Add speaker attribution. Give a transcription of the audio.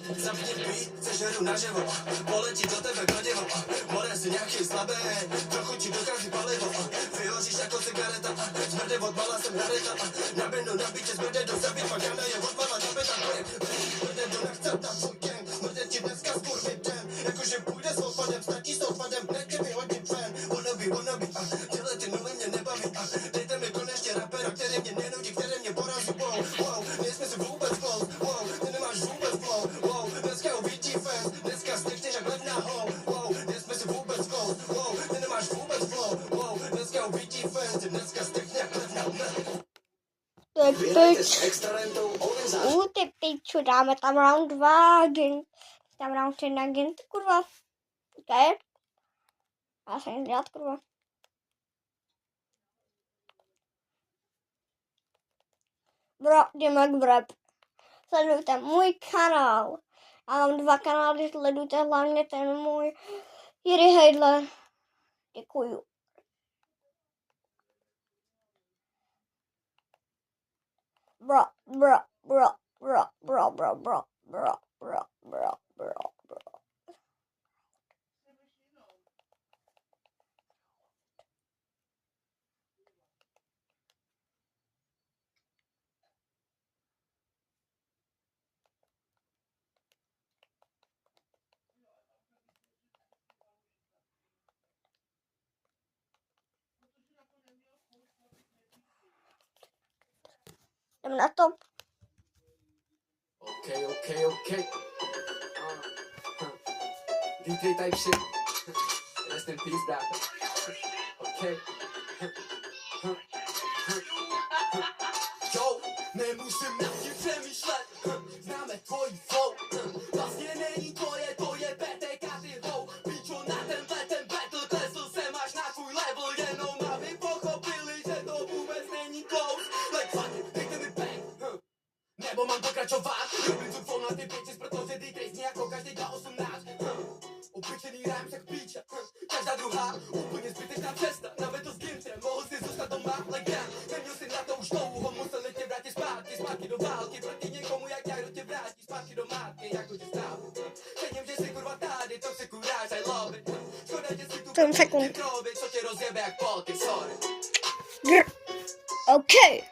Speaker 1: Zapni beat, sežeru naživo, poletí do tebe kladivo, more si nějaký slabý, trochu ti dochází palivo, vyhoříš jako cigareta, zmrde od mala jsem nareta, na binu nabíče zmrde do zabít, pak Jana je od mala nabita, zmrde do nechcem na tvůj gang, zmrde ti dneska skurvit den, jakože půjde s odpadem, snadí s odpadem, hned tě vyhodit ven, wannabe, tyhle ty nuly mě nebaví, dejte mi konečně rapera, který mě nenudí, který mě porazí, wow, nejsme si vůbec close, wow, ty nemáš vůbec flow, wow, dneska uvidí fans, dneska stekneš jak levná ho, wow, nejsme si vůbec close, wow, ty nemáš vůbec flow, wow, dneska uvidí fans, ty dneska stekneš jak levná ho.
Speaker 2: Ty piču, dáme tam round 2, Gint. Tam round 1, Gint, kurva. Ok. Já se nic dělat, kurva. Bro, jdeme k rap. Sledujte můj kanál. Já mám 2 kanály, sledujte hlavně ten můj Jiří Hejdler. Děkuju. Bro. Jdem na to.
Speaker 1: Okay. DJ type shit. Rest in peace, bro. Okay. Yo, nemusím nad tím přemýšlet. Známe tvojí flow. Vlastně není to je BTK, ty hou. Píčo, na ten battle klesl jsem až na tvůj level. Jenom aby pochopili, že to vůbec není close. Like fuck it, dejte mi bang. Nebo mám pokračovat. Vyblicu flow na ty bitches, protože ty crazy jako každý dá 18. Obyčejný rhymes jak píča. Každá druhá, úplně zbytečná cesta. Na veto s Gintem, mohl si zůstat doma like já. Neměl si na to už dlouho, museli tě vrátit zpátky do války. Proti někomu jak já, kdo tě vrátí zpátky do matky, jako tě strávil. Cením, že jsi kurva tady, to si kuráš, I love it. Škoda, že si tu
Speaker 2: sekund.
Speaker 1: co tě rozjebe jak polky, sorry.
Speaker 2: Okay.